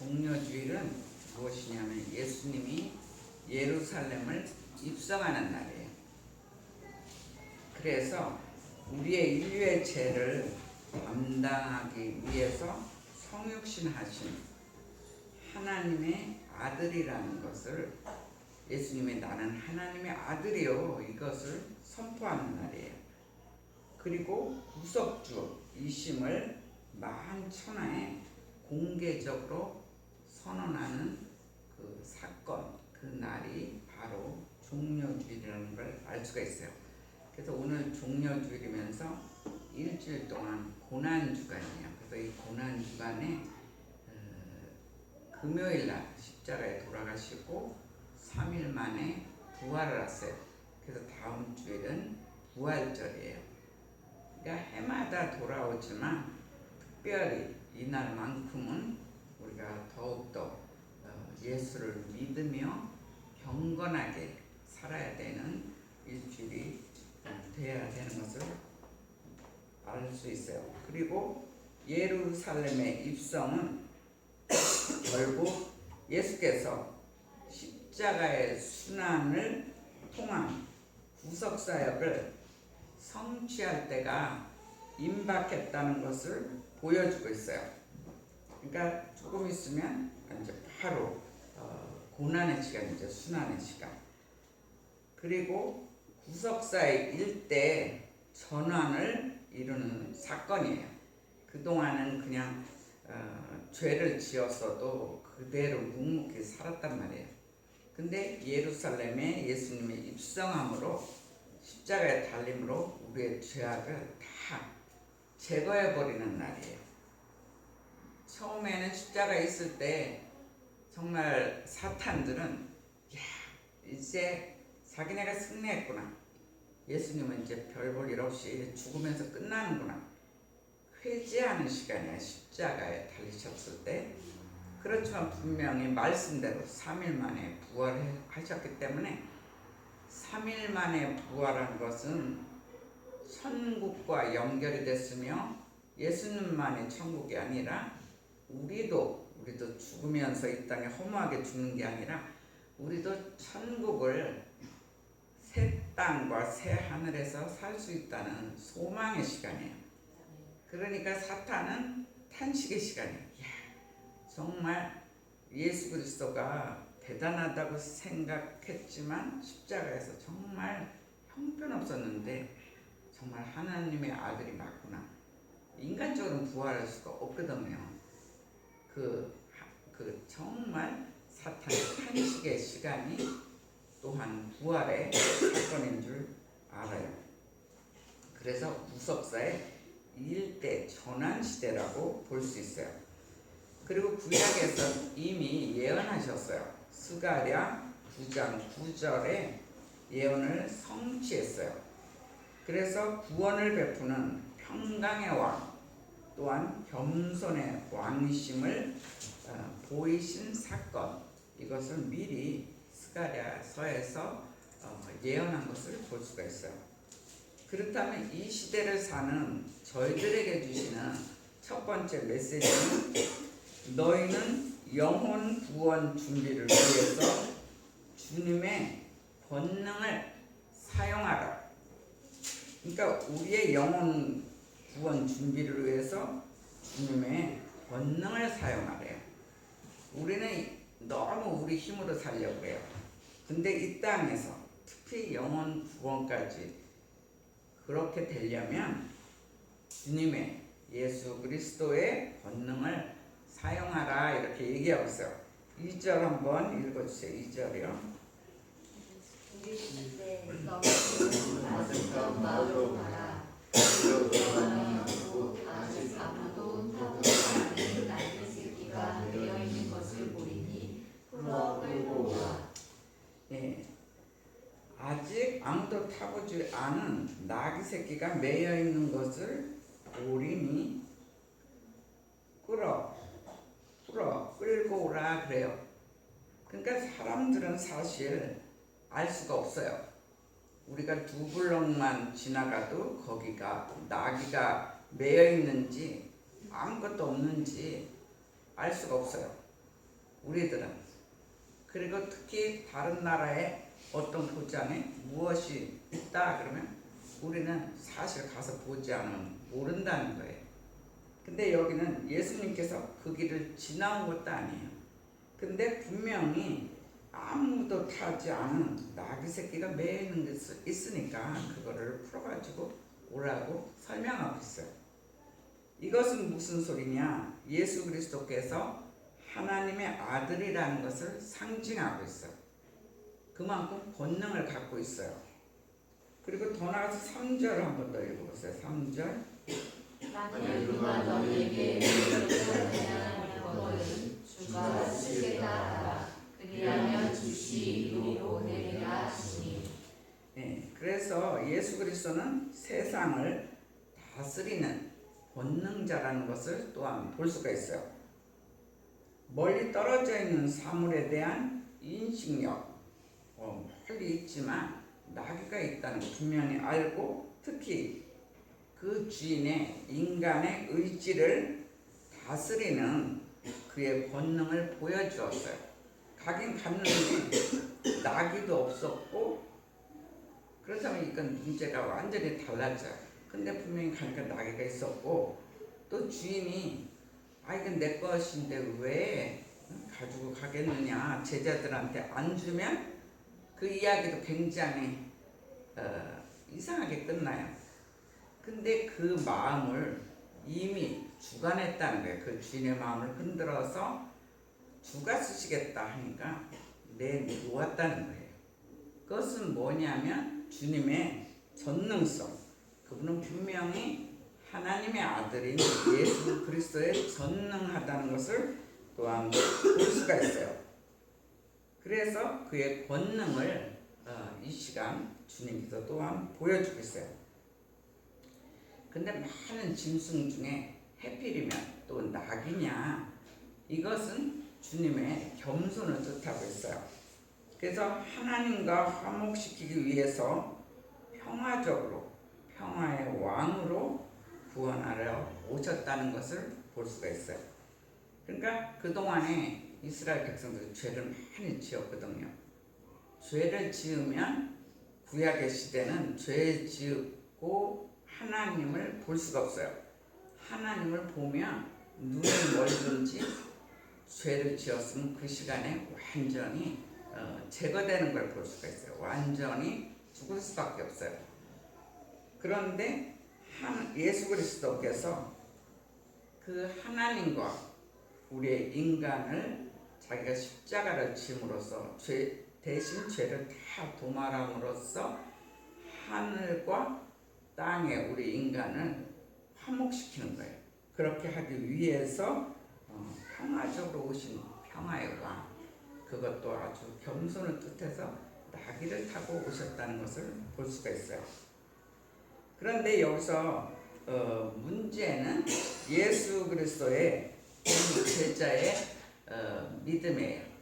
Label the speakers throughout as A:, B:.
A: 종려주일은 무엇이냐면 예수님이 예루살렘을 입성하는 날이에요. 그래서 우리의 인류의 죄를 감당하기 위해서 성육신하신 하나님의 아들이라는 것을, 예수님이 나는 하나님의 아들이요, 이것을 선포하는 날이에요. 그리고 구속주이심을 만천하에 공개적으로 선언하는 그 사건, 그 날이 바로 종려주일이라는 걸 알 수가 있어요. 그래서 오늘 종려주일이면서 일주일 동안 고난주간이에요. 그래서 이 고난주간에 금요일날 십자가에 돌아가시고 3일 만에 부활을 하세요. 그래서 다음 주일은 부활절이에요. 그러니까 해마다 돌아오지만 특별히 이날만큼은 우리가 더욱더 예수를 믿으며 경건하게 살아야 되는 일주일이 되어야 되는 것을 알 수 있어요. 그리고 예루살렘의 입성은 결국 예수께서 십자가의 순환을 통한 구속사역을 성취할 때가 임박했다는 것을 보여주고 있어요. 그러니까 조금 있으면 이제 바로 고난의 시간이죠. 순환의 시간. 그리고 구속사의 일대 전환을 이루는 사건이에요. 그동안은 그냥 죄를 지었어도 그대로 묵묵히 살았단 말이에요. 근데 예루살렘에 예수님의 입성함으로, 십자가의 달림으로 우리의 죄악을 다 제거해버리는 날이에요. 처음에는 십자가 있을 때 정말 사탄들은 야, 이제 자기네가 승리했구나, 예수님은 이제 별 볼 일 없이 죽으면서 끝나는구나, 회개하는 시간이야. 십자가에 달리셨을 때. 그렇지만 분명히 말씀대로 3일 만에 부활하셨기 때문에 3일 만에 부활한 것은 천국과 연결이 됐으며, 예수님만의 천국이 아니라 우리도 죽으면서 이 땅에 허무하게 죽는 게 아니라 우리도 천국을 새 땅과 새 하늘에서 살 수 있다는 소망의 시간이에요. 그러니까 사탄은 탄식의 시간이에요. 야, 정말 예수 그리스도가 대단하다고 생각했지만 십자가에서 정말 형편없었는데 정말 하나님의 아들이 맞구나. 인간적으로는 부활할 수가 없거든요. 그 정말 사탄의 탄식의 시간이 또한 부활의 사건인 줄 알아요. 그래서 구속사의 일대 전환 시대라고 볼 수 있어요. 그리고 구약에서 이미 예언하셨어요. 스가랴 9장 9절에 예언을 성취했어요. 그래서 구원을 베푸는 평강의 왕, 또한 겸손의 왕이심을 보이신 사건, 이것을 미리 스가랴서에서 예언한 것을 볼 수가 있어요. 그렇다면 이 시대를 사는 저희들에게 주시는 첫 번째 메시지는, 너희는 영혼 구원 준비를 위해서 주님의 권능을 사용하라. 그러니까 우리의 영혼 구원 준비를 위해서 주님의 권능을 사용하래요. 우리는 너무 우리 힘으로 살려고 해요. 근데 이 땅에서 특히 영혼 구원까지 그렇게 되려면 주님의, 예수 그리스도의 권능을 사용하라, 이렇게 얘기하고 있어요. 2절 한번 읽어주세요. 2절이요.
B: 우리 시대 너희는 아직 마음으로 가라. 들어가니 없고 아직 아무도 타보지 않은 나귀 새끼가 되어 있는 것을 보리니 풀어 끌고 오라.
A: 네, 아직 아무도 타보지 않은 나귀 새끼가 매여 있는 것을 보리니 풀어 끌고 오라 그래요. 그러니까 사람들은 사실 알 수가 없어요. 우리가 두 블럭만 지나가도 거기가 나귀가 매여 있는지 아무것도 없는지 알 수가 없어요. 우리들은. 그리고 특히 다른 나라에 어떤 보장에 무엇이 있다 그러면 우리는 사실 가서 보지 않으면 모른다는 거예요. 근데 여기는 예수님께서 그 길을 지나온 것도 아니에요. 근데 분명히 아무도 타지 않은 나귀 새끼가 매 있는 게 있으니까 그거를 풀어가지고 오라고 설명하고 있어요. 이것은 무슨 소리냐? 예수 그리스도께서 하나님의 아들이라는 것을 상징하고 있어요. 그만큼 권능을 갖고 있어요. 그리고 더 나아가서 3절 한번 더 읽어보세요. 3절.
B: 만일 누가 너희에게 하는 것은 주가 쓰겠다 하라. 그리하면 주시리로 보내리라 하시니.
A: 네, 그래서 예수 그리스도는 세상을 다스리는 권능자라는 것을 또한 볼 수가 있어요. 멀리 떨어져 있는 사물에 대한 인식력 멀리 있지만 나귀가 있다는 걸 분명히 알고 특히 그 주인의 인간의 의지를 다스리는 그의 권능을 보여주었어요. 가긴 갔는데 나귀도 없었고 그렇다면 이건 문제가 완전히 달라져요. 근데 분명히 가니까 나귀가 있었고 또 주인이 이건 내 것인데 왜 가지고 가겠느냐 제자들한테 안 주면 그 이야기도 굉장히 이상하게 끝나요. 근데 그 마음을 이미 주관했다는 거예요. 그 주인의 마음을 흔들어서 주가 쓰시겠다 하니까 내놓았다는 거예요. 그것은 뭐냐면 주님의 전능성. 그분은 분명히 하나님의 아들인 예수 그리스도의 전능하다는 것을 또한 볼 수가 있어요. 그래서 그의 권능을 이 시간 주님께서 또한 보여주고 있어요. 근데 많은 짐승 중에 해필이면 또 낙이냐? 이것은 주님의 겸손을 뜻하고 있어요. 그래서 하나님과 화목시키기 위해서 평화적으로 평화의 왕으로 구원하러 오셨다는 것을 볼 수가 있어요. 그러니까 그동안에 이스라엘 백성들이 죄를 많이 지었거든요. 죄를 지으면 구약의 시대는 죄 지었고 하나님을 볼 수가 없어요. 하나님을 보면 눈을 멀든지 죄를 지었으면 그 시간에 완전히 제거되는 걸 볼 수가 있어요. 완전히 죽을 수밖에 없어요. 그런데 예수 그리스도께서 그 하나님과 우리의 인간을 자기가 십자가를 짐으로써 대신 죄를 다 도말함으로써 하늘과 땅에 우리 인간을 화목시키는 거예요. 그렇게 하기 위해서 평화적으로 오신 평화의 왕, 그것도 아주 겸손을 뜻해서 나귀를 타고 오셨다는 것을 볼 수가 있어요. 그런데 여기서 문제는 예수 그리스도의 제자의 믿음이에요.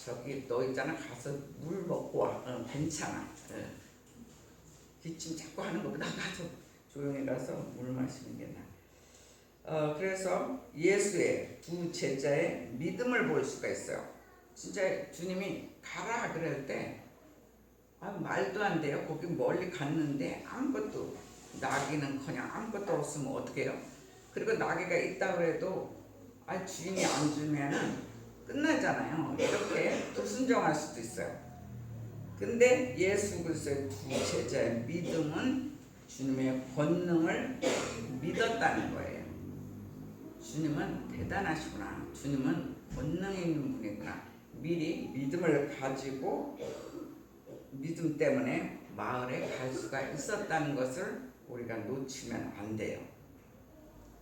A: 저기 너 있잖아, 가서 물 먹고 와. 괜찮아. 기침 자꾸 하는 것보다 가서 조용히 가서 물 마시는 게 나아. 그래서 예수의 두 제자의 믿음을 볼 수가 있어요. 진짜 주님이 가라 그럴 때 말도 안 돼요. 거기 멀리 갔는데 아무것도 나귀는커녕 아무것도 없으면 어떡해요? 그리고 나귀가 있다 그래도 주인이 안 주면은 끝나잖아요. 이렇게 불순종할 수도 있어요. 근데 예수 그리스도의 두 제자의 믿음은 주님의 권능을 믿었다는 거예요. 주님은 대단하시구나. 주님은 권능이 있는 분이구나. 미리 믿음을 가지고 믿음 때문에 마을에 갈 수가 있었다는 것을 우리가 놓치면 안 돼요.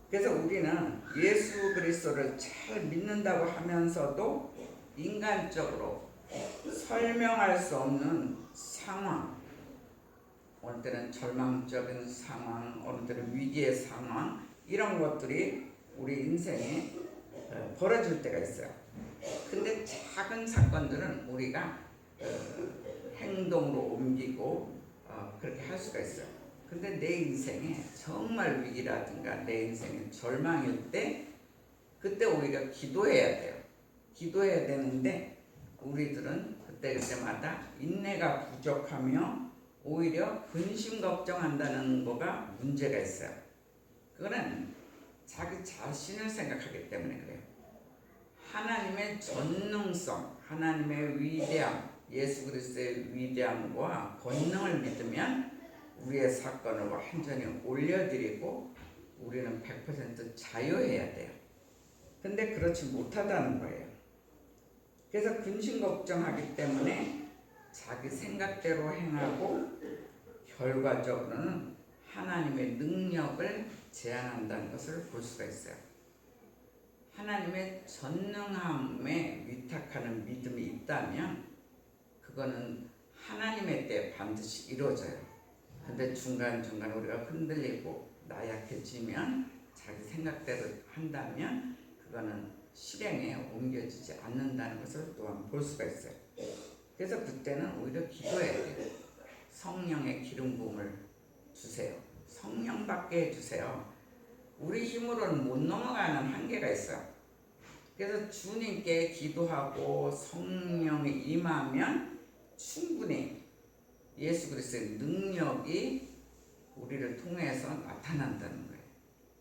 A: 그래서 우리는 예수 그리스도를 잘 믿는다고 하면서도 인간적으로 설명할 수 없는 상황, 어느 때는 절망적인 상황, 어느 때는 위기의 상황, 이런 것들이 우리 인생에 벌어질 때가 있어요. 근데 작은 사건들은 우리가 행동으로 옮기고 그렇게 할 수가 있어요. 근데 내 인생에 정말 위기라든가 내 인생에 절망일 때 그때 우리가 기도해야 돼요. 기도해야 되는데 우리들은 그때마다 인내가 부족하며 오히려 근심 걱정한다는 거가 문제가 있어요. 그거는 자기 자신을 생각하기 때문에 그래요. 하나님의 전능성, 하나님의 위대함, 예수 그리스도의 위대함과 권능을 믿으면 우리의 사건을 완전히 올려드리고 우리는 100% 자유해야 돼요. 근데 그렇지 못하다는 거예요. 그래서 근심 걱정하기 때문에 자기 생각대로 행하고 결과적으로는 하나님의 능력을 제한한다는 것을 볼 수가 있어요. 하나님의 전능함에 위탁하는 믿음이 있다면 그거는 하나님의 때에 반드시 이루어져요. 근데 중간중간 우리가 흔들리고 나약해지면 자기 생각대로 한다면 그거는 실행에 옮겨지지 않는다는 것을 또한 볼 수가 있어요. 그래서 그때는 오히려 기도해야 돼요. 성령의 기름 부음을 주세요. 성령 받게 해주세요. 우리 힘으로는 못 넘어가는 한계가 있어요. 그래서 주님께 기도하고 성령이 임하면 충분히 예수 그리스도의 능력이 우리를 통해서 나타난다는 거예요.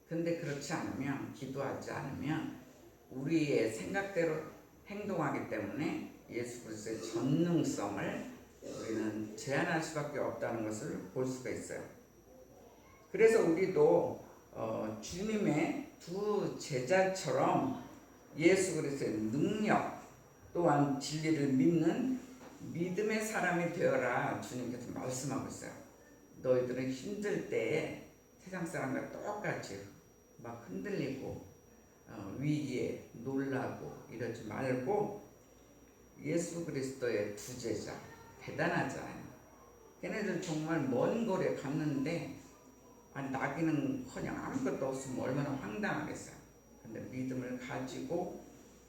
A: 근데 그렇지 않으면, 기도하지 않으면 우리의 생각대로 행동하기 때문에 예수 그리스도의 전능성을 우리는 제한할 수밖에 없다는 것을 볼 수가 있어요. 그래서 우리도 주님의 두 제자처럼 예수 그리스도의 능력 또한 진리를 믿는 믿음의 사람이 되어라 주님께서 말씀하고 있어요. 너희들은 힘들 때에 세상 사람과 똑같이 막 흔들리고 위기에 놀라고 이러지 말고 예수 그리스도의 두 제자 대단하잖아요. 걔네들 정말 먼 거리에 갔는데 나기는커녕 아무것도 없으면 얼마나 황당하겠어요. 근데 믿음을 가지고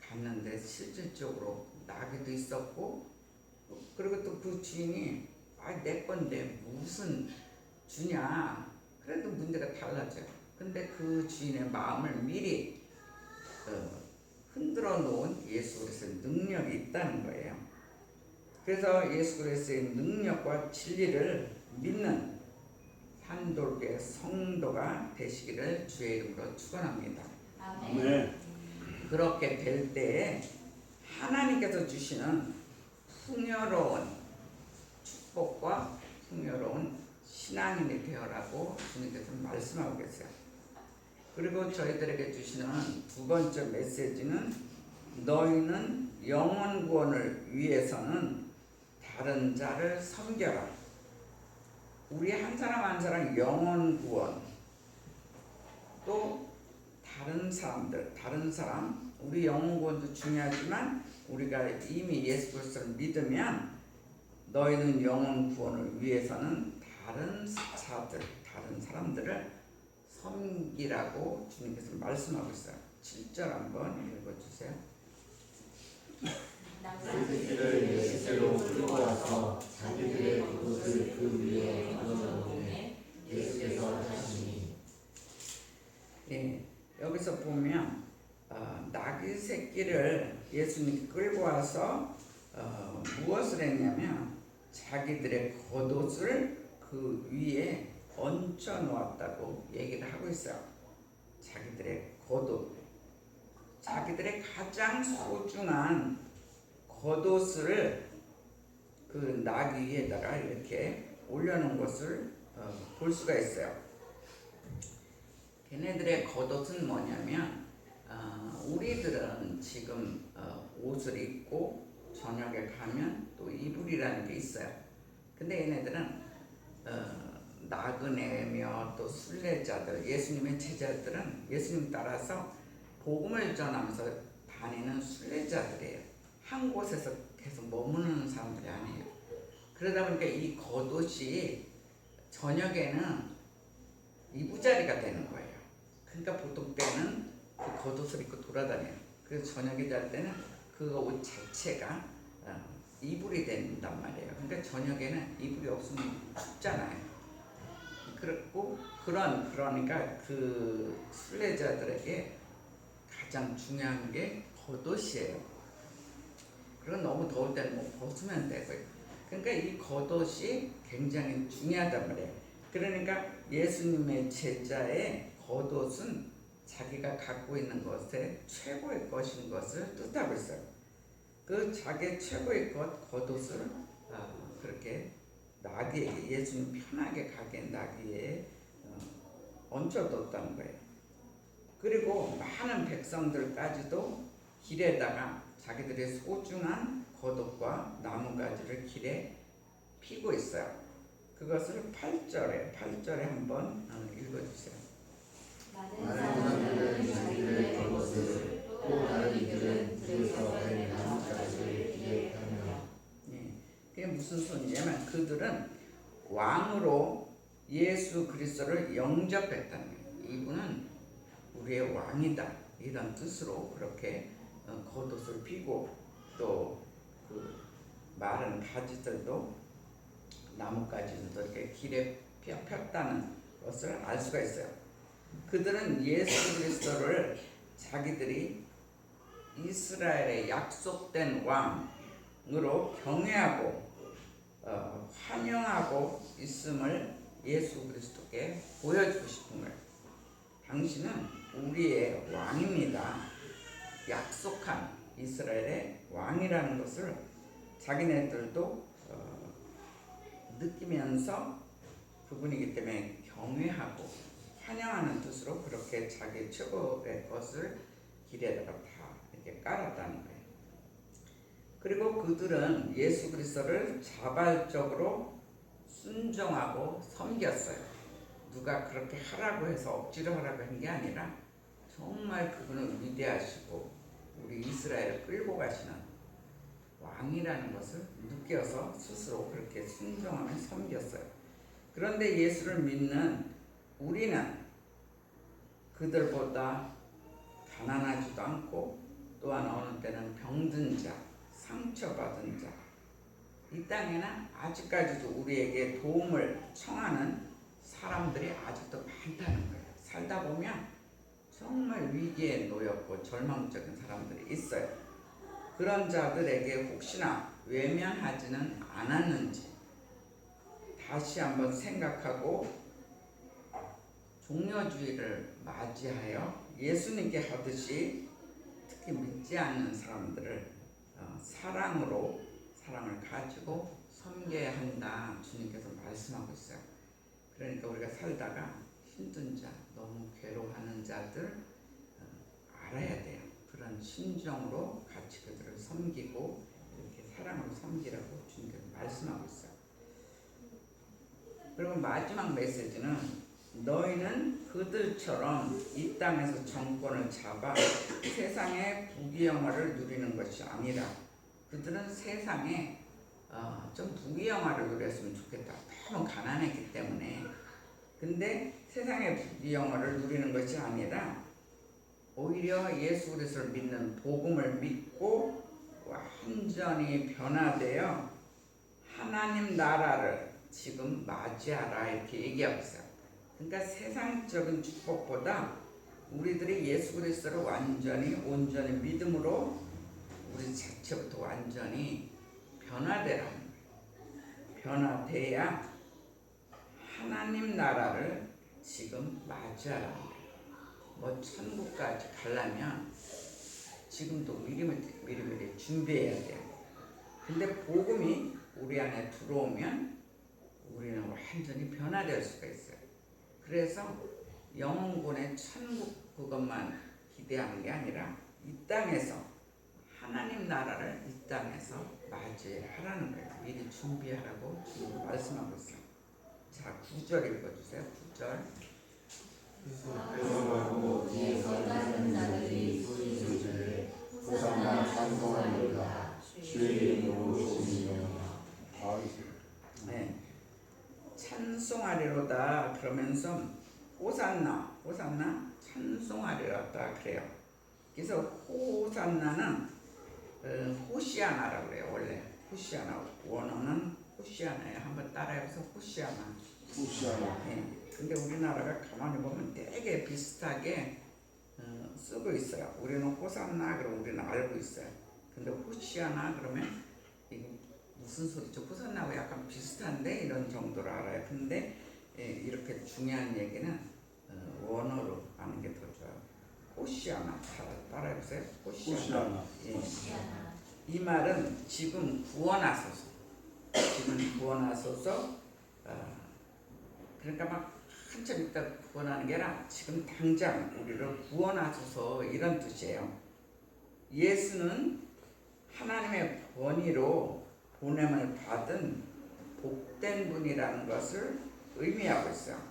A: 갔는데 실질적으로 나기도 있었고, 그리고 또 그 주인이 내 건데 무슨 주냐, 그래도 문제가 달라져요. 근데 그 주인의 마음을 미리 흔들어 놓은 예수 그리스도의 능력이 있다는 거예요. 그래서 예수 그리스도의 능력과 진리를 믿는 산돌교의 성도가 되시기를 주의 이름으로 축원합니다.
B: 아멘.
A: 그렇게 될 때에 하나님께서 주시는 풍요로운 축복과 풍요로운 신앙인이 되어라고 주님께서 말씀하고 계세요. 그리고 저희들에게 주시는 두 번째 메시지는 너희는 영혼 구원을 위해서는 다른 자를 섬겨라. 우리 한 사람 한 사람 영혼 구원, 또 다른 사람, 우리 영혼 구원도 중요하지만 우리가 이미 예수 그리스도를 믿으면 너희는 영혼 구원을 위해서는 다른 사람들을 섬기라고 주님께서 말씀하고 있어요. 7절 한번 읽어주세요.
B: 낭만들을 예수께로 끌고 와서 자기들의 그것을 그 위에 얹어놓음에 예수께서 하시니.
A: 네, 여기서 보면 나귀 새끼를 예수님이 끌고 와서 무엇을 했냐면 자기들의 겉옷을 그 위에 얹혀 놓았다고 얘기를 하고 있어요. 자기들의 겉옷, 자기들의 가장 소중한 겉옷을 그 나귀 위에다가 이렇게 올려놓은 것을 볼 수가 있어요. 걔네들의 겉옷은 뭐냐면 우리들은 지금 옷을 입고 저녁에 가면 또 이불이라는 게 있어요. 근데 얘네들은 나그네며 또 순례자들, 예수님의 제자들은 예수님 따라서 복음을 전하면서 다니는 순례자들이에요. 한 곳에서 계속 머무는 사람들이 아니에요. 그러다 보니까 이 겉옷이 저녁에는 이부자리가 되는 거예요. 그러니까 보통 때는 그 겉옷을 입고 돌아다녀요. 그래서 저녁에 잘 때는 그 옷 자체가 이불이 된단 말이에요. 그러니까 저녁에는 이불이 없으면 춥잖아요. 그러니까 그 순례자들에게 가장 중요한 게 겉옷이에요. 그리고 너무 더울 때는 뭐 벗으면 되고요. 그러니까 이 겉옷이 굉장히 중요하단 말이에요. 그러니까 예수님의 제자의 겉옷은 자기가 갖고 있는 것에 최고의 것인 것을 뜻하고 있어요. 그 자기 최고의 겉옷을 그렇게 나귀에게, 예수님 편하게 가게 나귀에 얹어뒀다는 거예요. 그리고 많은 백성들까지도 길에다가 자기들의 소중한 겉옷과 나무가지를 길에 피고 있어요. 그것을 8절에 한번 읽어주세요.
B: 많은 사람들은 자기들의 겉옷을 또 다른 이들은 들에서 된 나뭇가지를 길에 펴며.
A: 예, 그게 무슨 소리냐면 그들은 왕으로 예수 그리스도를 영접했다는 거예요. 이분은 우리의 왕이다 이런 뜻으로 그렇게 겉옷을 피고 또 그 마른 가지들도 나뭇가지들도 이렇게 길에 폈다는 것을 알 수가 있어요. 그들은 예수 그리스도를 자기들이 이스라엘의 약속된 왕으로 경외하고 환영하고 있음을 예수 그리스도께 보여주고 싶은 거예요. 당신은 우리의 왕입니다. 약속한 이스라엘의 왕이라는 것을 자기네들도 느끼면서 그분이기 때문에 경외하고 환영하는 뜻으로 그렇게 자기 최고의 것을 길에다가 다 이렇게 깔았다는 거예요. 그리고 그들은 예수 그리스도를 자발적으로 순종하고 섬겼어요. 누가 그렇게 하라고 해서 억지로 하라고 한 게 아니라 정말 그분은 위대하시고 우리 이스라엘을 끌고 가시는 왕이라는 것을 느껴서 스스로 그렇게 순종하며 섬겼어요. 그런데 예수를 믿는 우리는 그들보다 가난하지도 않고 또한 어느 때는 병든 자, 상처받은 자, 이 땅에는 아직까지도 우리에게 도움을 청하는 사람들이 아직도 많다는 거예요. 살다 보면 정말 위기에 놓였고 절망적인 사람들이 있어요. 그런 자들에게 혹시나 외면하지는 않았는지 다시 한번 생각하고 종려주의를 맞이하여 예수님께 하듯이 특히 믿지 않는 사람들을 사랑을 가지고 섬겨야 한다 주님께서 말씀하고 있어요. 그러니까 우리가 살다가 힘든 자, 너무 괴로워하는 자들 알아야 돼요. 그런 심정으로 같이 그들을 섬기고 이렇게 사랑으로 섬기라고 주님께서 말씀하고 있어요. 그리고 마지막 메시지는 너희는 그들처럼 이 땅에서 정권을 잡아 세상의 부귀영화를 누리는 것이 아니라 그들은 세상에 좀 부귀영화를 누렸으면 좋겠다. 너무 가난했기 때문에. 근데 세상의 부귀영화를 누리는 것이 아니라 오히려 예수 그리스도를 믿는 복음을 믿고 완전히 변화되어 하나님 나라를 지금 맞이하라 이렇게 얘기하고 있어요. 그러니까 세상적인 축복보다 우리들이 예수 그리스도를 완전히 온전히 믿음으로 우리 자체부터 완전히 변화되라는 거예요. 변화돼야 하나님 나라를 지금 맞이하라는 거예요. 뭐 천국까지 가려면 지금도 미리미리 준비해야 돼요. 근데 복음이 우리 안에 들어오면 우리는 완전히 변화될 수가 있어요. 그래서 영혼군의 천국 그것만 기대하는 게 아니라 이 땅에서 하나님 나라를 이 땅에서 맞이하라는 거예요. 미리 준비하라고 지금 말씀하고 있어요. 자, 9절 읽어주세요. 9절.
B: 그래서 말고 뒤에서 따르는 자들이 소리지르되 호산나 찬송하리로다 주의 이름으로 오시니라.
A: 네, 찬송하리로다 그러면서 호산나 찬송하리로다 그래요. 그래서 호산나는 호시아나라고 그래요. 원래 호시아나 원어는 호시아나예요. 한번 따라해보세요. 호시아나. 네. 근데 우리나라가 가만히 보면 되게 비슷하게 쓰고 있어요. 우리는 호산나 그럼 우리는 알고 있어요. 근데 호시아나 그러면 이게 무슨 소리죠? 호산나하고 약간 비슷한데 이런 정도로 알아요. 근데 이렇게 중요한 얘기는 원어로 아는 게 더 좋아요. 호시아나 따라해보세요.
B: 호시아나.
A: 예. 이 말은 지금 구원하소서. 지금 구원하소서. 그러니까 막 한참 있다 구원하는 게 아니라 지금 당장 우리를 구원하소서 이런 뜻이에요. 예수는 하나님의 권위로 보냄을 받은 복된 분이라는 것을 의미하고 있어요.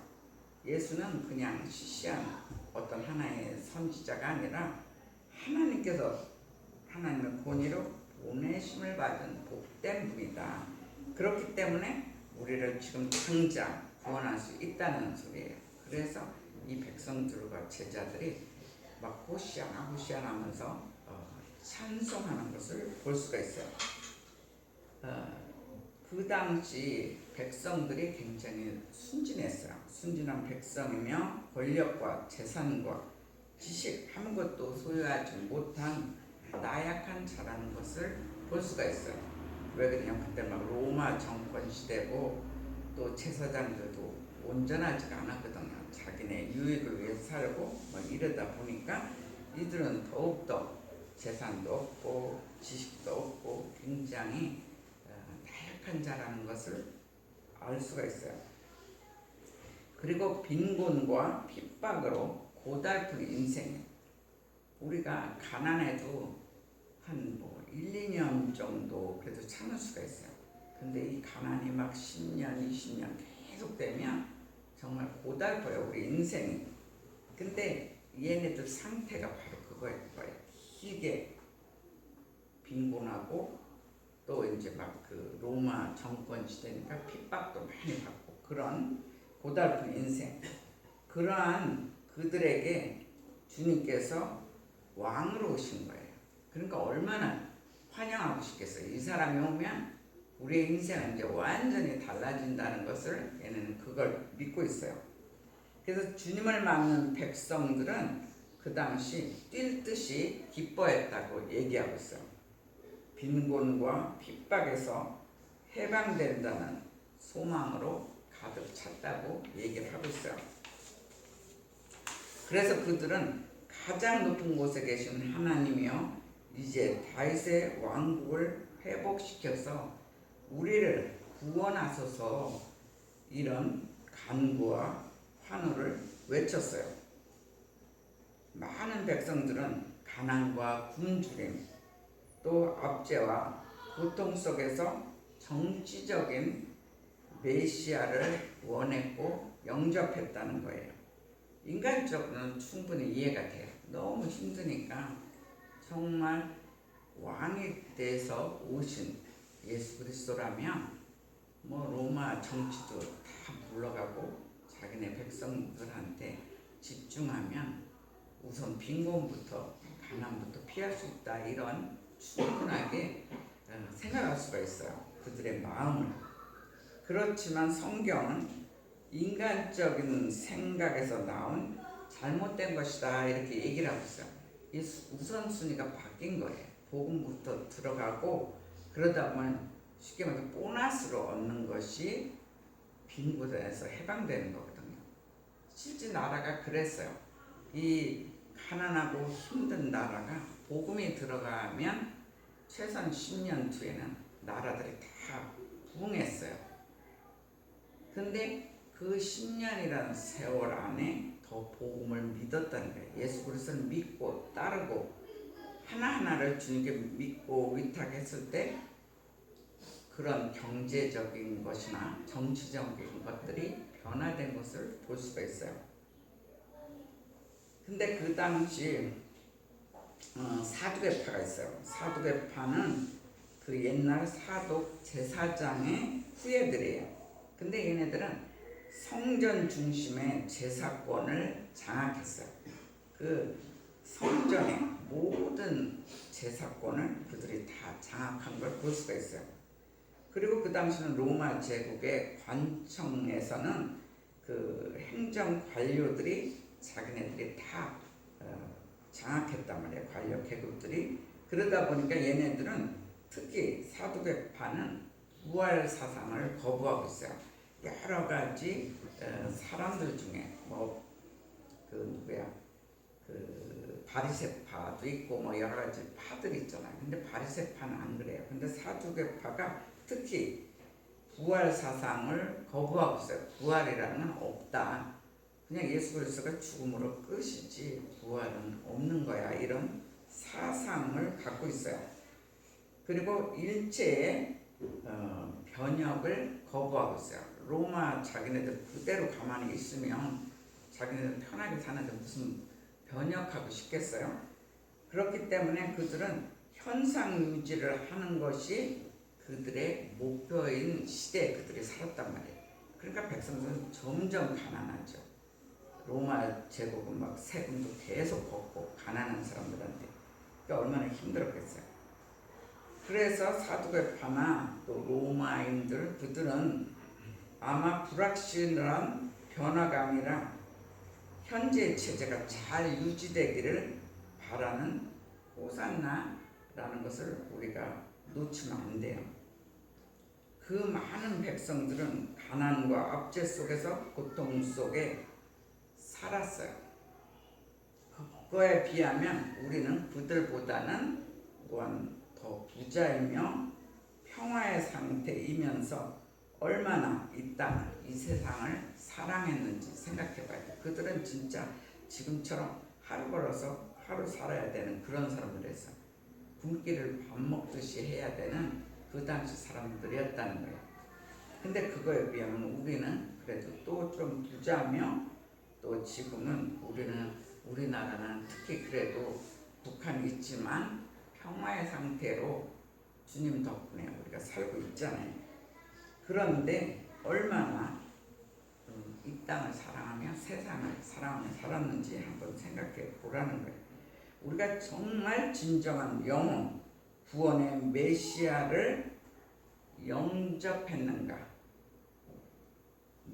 A: 예수는 그냥 시시한 어떤 하나의 선지자가 아니라 하나님께서 하나님의 권위로 보내심을 받은 복된 분이다. 그렇기 때문에 우리를 지금 당장 구원할 수 있다는 소리예요. 그래서 이 백성들과 제자들이 막 호시아나 호시아나 하면서 찬송하는 것을 볼 수가 있어요. 그 당시 백성들이 굉장히 순진했어요. 순진한 백성이며 권력과 재산과 지식 아무것도 소유하지 못한 나약한 자라는 것을 볼 수가 있어요. 왜 그러냐면 그때 막 로마 정권 시대고 또 제사장들도 온전하지가 않았거든요. 자기네 유익을 위해서 살고 뭐 이러다 보니까 이들은 더욱더 재산도 없고 지식도 없고 굉장히 나약한 자라는 것을 알 수가 있어요. 그리고 빈곤과 핍박으로 고달픈 인생. 우리가 가난해도 한 1, 2년 정도 그래도 참을 수가 있어요. 근데 이 가난이 막 10년, 20년 계속 되면 정말 고달퍼요, 우리 인생이. 근데 얘네들 상태가 바로 그거예요. 길게 빈곤하고 또 이제 막 그 로마 정권 시대니까 핍박도 많이 받고 그런 고달픈 인생. 그러한 그들에게 주님께서 왕으로 오신 거예요. 그러니까 얼마나 환영하고 싶겠어요. 이 사람이 오면 우리의 인생은 이제 완전히 달라진다는 것을 얘네는 그걸 믿고 있어요. 그래서 주님을 맞는 백성들은 그 당시 뛸 듯이 기뻐했다고 얘기하고 있어요. 빈곤과 핍박에서 해방된다는 소망으로 가득 찼다고 얘기를 하고 있어요. 그래서 그들은 가장 높은 곳에 계신 하나님이여 이제 다윗의 왕국을 회복시켜서 우리를 구원하소서 이런 간구와 환호를 외쳤어요. 많은 백성들은 가난과 굶주림 또 압제와 고통 속에서 정치적인 메시아를 원했고 영접했다는 거예요. 인간적으로는 충분히 이해가 돼요. 너무 힘드니까 정말 왕이 돼서 오신 예수 그리스도라면 뭐 로마 정치도 다 물러가고 자기네 백성들한테 집중하면 우선 빈곤부터 가난부터 피할 수 있다 이런 충분하게 생각할 수가 있어요. 그들의 마음을. 그렇지만 성경은 인간적인 생각에서 나온 잘못된 것이다 이렇게 얘기를 하고 있어요. 이 우선순위가 바뀐 거예요. 복음부터 들어가고 그러다 보면 쉽게 말해서 보너스로 얻는 것이 빈곤에서 해방되는 거거든요. 실제 나라가 그랬어요. 이 가난하고 힘든 나라가 복음이 들어가면 최소한 10년 뒤에는 나라들이 다 부흥했어요. 근데 그 10년이라는 세월 안에 더 복음을 믿었다는 거예요. 예수 그리스도를 믿고 따르고 하나하나를 주님께 믿고 위탁했을 때 그런 경제적인 것이나 정치적인 것들이 변화된 것을 볼 수가 있어요. 근데 그 당시 사두개파가 있어요. 사두개파는 그 옛날 사독 제사장의 후예들이에요. 근데 얘네들은 성전 중심의 제사권을 장악했어요. 그 성전의 모든 제사권을 그들이 다 장악한 걸 볼 수가 있어요. 그리고 그 당시는 로마 제국의 관청에서는 그 행정 관료들이 자기네들이 다 장악했단 말이에요. 관료 계급들이. 그러다 보니까 얘네들은 특히 사두개파는 부활 사상을 거부하고 있어요. 여러 가지 사람들 중에 뭐 그 누구야 그 바리새파도 있고 뭐 여러 가지 파들이 있잖아요. 근데 바리새파는 안 그래요. 근데 사두개파가 특히 부활 사상을 거부하고 있어요. 부활이라는 건 없다. 그냥 예수 그리스도가 죽음으로 끝이지 부활은 없는 거야. 이런 사상을 갖고 있어요. 그리고 일체의 변혁을 거부하고 있어요. 로마 자기네들 그대로 가만히 있으면 자기네들 편하게 사는데 무슨 변혁하고 싶겠어요? 그렇기 때문에 그들은 현상 유지를 하는 것이 그들의 목표인 시대에 그들이 살았단 말이에요. 그러니까 백성들은 점점 가난하죠. 로마 제국은 막 세금도 계속 걷고 가난한 사람들한테 그러니까 얼마나 힘들었겠어요. 그래서 사두개파나 또 로마인들 그들은 아마 불확실한 변화감이라 현재 체제가 잘 유지되기를 바라는 호산나라는 것을 우리가 놓치면 안 돼요. 그 많은 백성들은 가난과 압제 속에서 고통 속에 살았어요. 그거에 비하면 우리는 그들보다는 또한 더 부자이며 평화의 상태이면서 얼마나 이 땅을, 이 세상을 사랑했는지 생각해 봐야 돼요. 그들은 진짜 지금처럼 하루 걸어서 하루 살아야 되는 그런 사람들이었어요. 굶기를 밥 먹듯이 해야 되는 그 당시 사람들이었다는 거예요. 근데 그거에 비하면 우리는 그래도 또 좀 부자며 또 지금은 우리나라는 특히 그래도 북한이 있지만 평화의 상태로 주님 덕분에 우리가 살고 있잖아요. 그런데 얼마나 이 땅을 사랑하며 세상을 사랑하며 살았는지 한번 생각해 보라는 거예요. 우리가 정말 진정한 영혼, 구원의 메시아를 영접했는가?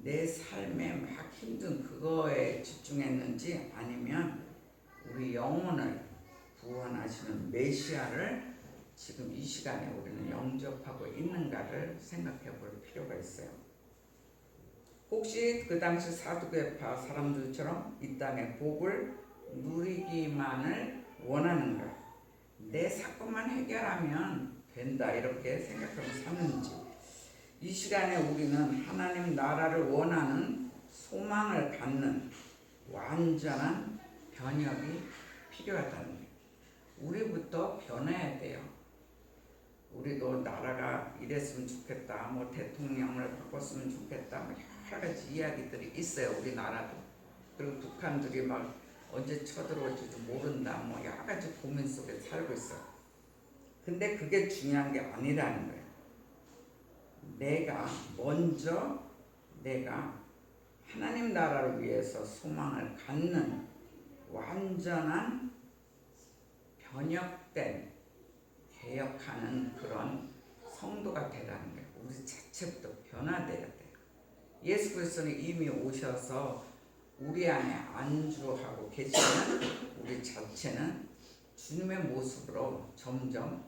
A: 내 삶에 막 힘든 그거에 집중했는지 아니면 우리 영혼을 구원하시는 메시아를 지금 이 시간에 우리는 영접하고 있는가를 생각해 볼 필요가 있어요. 혹시 그 당시 사두개파 사람들처럼 이 땅의 복을 누리기만을 원하는가? 내 사건만 해결하면 된다 이렇게 생각하고 사는지, 이 시간에 우리는 하나님 나라를 원하는 소망을 갖는 완전한 변혁이 필요하다는 거예요. 우리부터 변해야 돼요. 우리도 나라가 이랬으면 좋겠다, 뭐 대통령을 바꿨으면 좋겠다, 뭐 여러 가지 이야기들이 있어요. 우리나라도. 그리고 북한들이 막 언제 쳐들어올지도 모른다, 뭐 여러 가지 고민 속에 살고 있어요. 근데 그게 중요한 게 아니라는 거예요. 내가 하나님 나라를 위해서 소망을 갖는 완전한 변혁된 개혁하는 그런 성도가 되라는 거예요. 우리 자체부터 변화돼야 돼요. 예수 그리스도는 이미 오셔서 우리 안에 안주하고 계시는 우리 자체는 주님의 모습으로 점점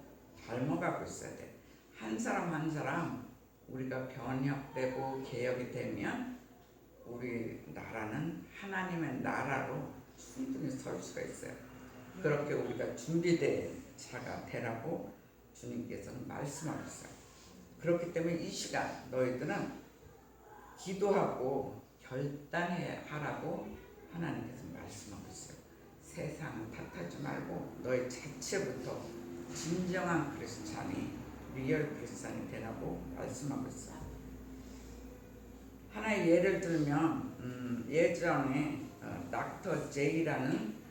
A: 닮아가고 있어야 돼요. 한 사람 한 사람 우리가 변혁되고 개혁이 되면 우리 나라는 하나님의 나라로 충분히 설 수가 있어요. 그렇게 우리가 준비된 자가 되라고 주님께서는 말씀하고 있어요. 그렇기 때문에 이 시간 너희들은 기도하고 결단하라고 하나님께서 말씀하고 있어요. 세상을 탓하지 말고 너희 자체부터 진정한 크리스찬이, 리얼 크리스찬이 되라고 말씀하고 있어요. 하나의 예를 들면 예전에 닥터 제이라는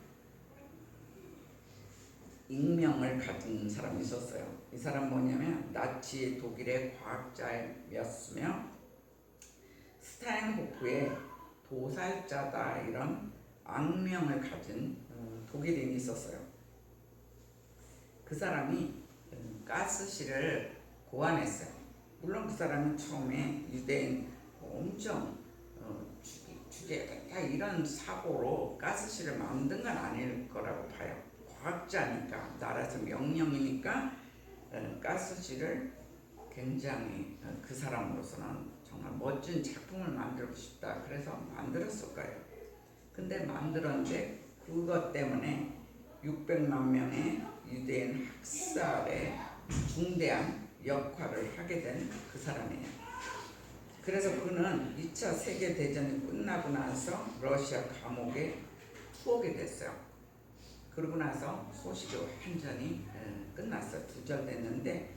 A: 익명을 가진 사람이 있었어요. 이 사람 뭐냐면 나치 독일의 과학자였으며 스타인호프의 도살자다 이런 악명을 가진 독일인이 있었어요. 그 사람이 가스실을 고안했어요. 물론 그 사람은 처음에 유대인 엄청 죽여야겠다 이런 사고로 가스실을 만든 건 아닐 거라고 봐요. 과학자니까 나라에서 명령이니까 가스실을 굉장히 그 사람으로서는 정말 멋진 작품을 만들고 싶다. 그래서 만들었을 거예요. 근데 만들었는데 그것 때문에 600만 명의 유대인 학살에 중대한 역할을 하게 된 그 사람이에요. 그래서 그는 2차 세계대전이 끝나고 나서 러시아 감옥에 투옥이 됐어요. 그러고 나서 소식이 완전히 끝났어요. 두절됐는데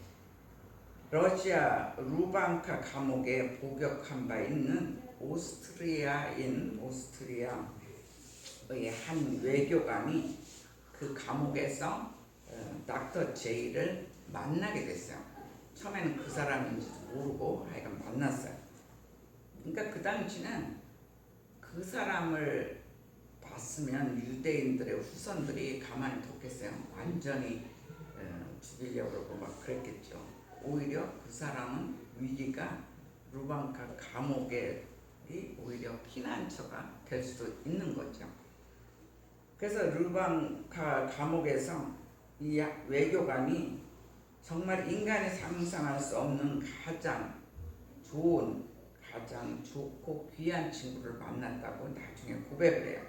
A: 러시아 루반카 감옥에 복역한 바 있는 오스트리아의 한 외교관이 그 감옥에서 닥터 제이를 만나게 됐어요. 처음에는 그 사람인지도 모르고 하여간 만났어요. 그러니까 그 당시는 그 사람을 봤으면 유대인들의 후손들이 가만히 뒀겠어요. 완전히 죽이려고 그러고 막 그랬겠죠. 오히려 그 사람은 위기가 루반카 감옥에 오히려 피난처가 될 수도 있는 거죠. 그래서 루반카 감옥에서 이 외교관이 정말 인간이 상상할 수 없는 가장 좋고 귀한 친구를 만났다고 나중에 고백을 해요.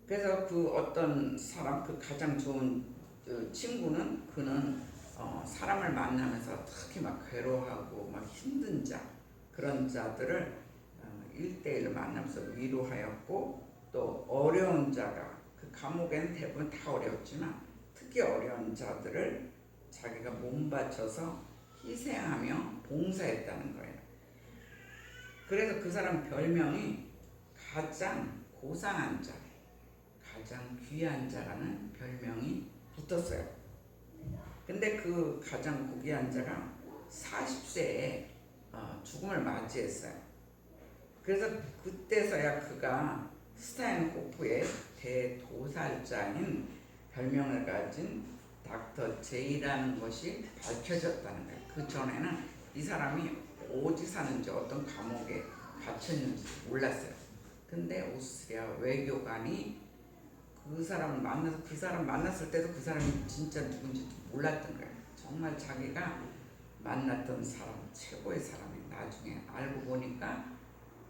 A: 그래서 그 어떤 사람, 그 가장 좋은 친구는 그는 사람을 만나면서 특히 막 괴로워하고 막 힘든 자, 그런 자들을 1대1로 만나면서 위로하였고, 또 어려운 자가 그 감옥에는 대부분 다 어려웠지만 특히 어려운 자들을 자기가 몸 바쳐서 희생하며 봉사했다는 거예요. 그래서 그 사람 별명이 가장 고상한 자, 가장 귀한 자라는 별명이 붙었어요. 근데 그 가장 고귀한 자가 40세에 죽음을 맞이했어요. 그래서 그때서야 그가 스타인호프의 대도살자인 별명을 가진 닥터 제이라는 것이 밝혀졌다는 거예요. 그 전에는 이 사람이 어디 사는지 어떤 감옥에 갇혔는지 몰랐어요. 근데 오스트리아 외교관이 그 사람을 만나서 그 사람 만났을 때도 그 사람이 진짜 누군지 몰랐던 거예요. 정말 자기가 만났던 사람, 최고의 사람이 나중에 알고 보니까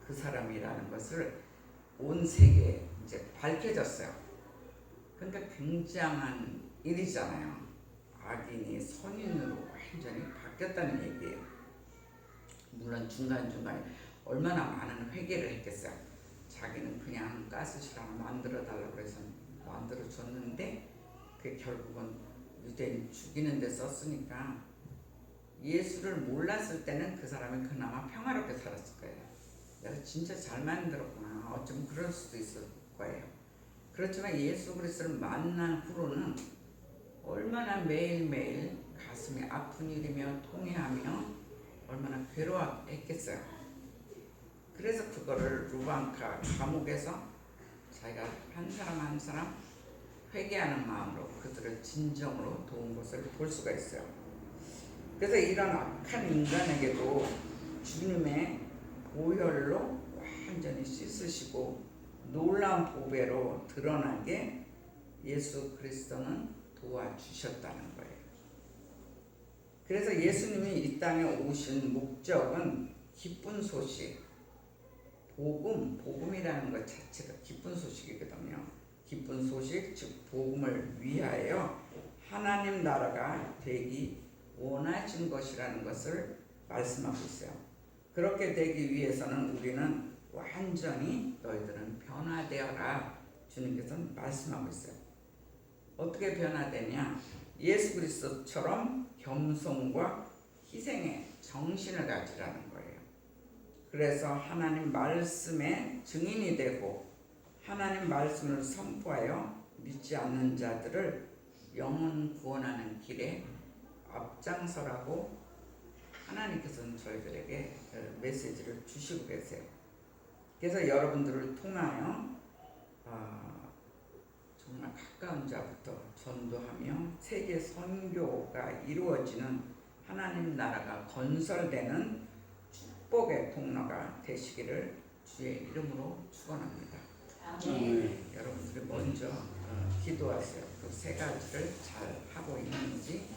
A: 그 사람이라는 것을 온 세계에 이제 밝혀졌어요. 그러니까 굉장한 일이잖아요. 악인이 선인으로 완전히 바뀌었다는 얘기예요. 물론 중간중간에 얼마나 많은 회개를 했겠어요. 자기는 그냥 가스실 하나 만들어달라고 해서 만들어줬는데 그게 결국은 유대인 죽이는 데 썼으니까 예수를 몰랐을 때는 그 사람이 그나마 평화롭게 살았을 거예요. 내가 진짜 잘 만들었구나. 어쩌면 그럴 수도 있을 거예요. 그렇지만 예수 그리스도를 만난 후로는 얼마나 매일매일 가슴이 아픈 일이며 통회하며 얼마나 괴로워했겠어요. 그래서 그거를 루반카 감옥에서 자기가 한 사람 한 사람 회개하는 마음으로 그들을 진정으로 도운 것을 볼 수가 있어요. 그래서 이런 악한 인간에게도 주님의 보혈로 완전히 씻으시고 놀라운 보배로 드러나게 예수 그리스도는 도와주셨다는 거예요. 그래서 예수님이 이 땅에 오신 목적은 기쁜 소식, 복음이라는 것 자체가 기쁜 소식이거든요. 기쁜 소식, 즉 복음을 위하여 하나님 나라가 되기 원하신 것이라는 것을 말씀하고 있어요. 그렇게 되기 위해서는 우리는 완전히 너희들은 변화되어라 주님께서는 말씀하고 있어요. 어떻게 변화되냐? 예수 그리스도처럼 겸손과 희생의 정신을 가지라는 거예요. 그래서 하나님 말씀의 증인이 되고 하나님 말씀을 선포하여 믿지 않는 자들을 영혼 구원하는 길에 앞장서라고 하나님께서는 저희들에게 메시지를 주시고 계세요. 그래서 여러분들을 통하여 정말 가까운 자부터 전도하며 세계 선교가 이루어지는 하나님 나라가 건설되는 축복의 통로가 되시기를 주의 이름으로 축원합니다.
B: 아멘.
A: 여러분들이 먼저 기도하세요. 그 세 가지를 잘 하고 있는지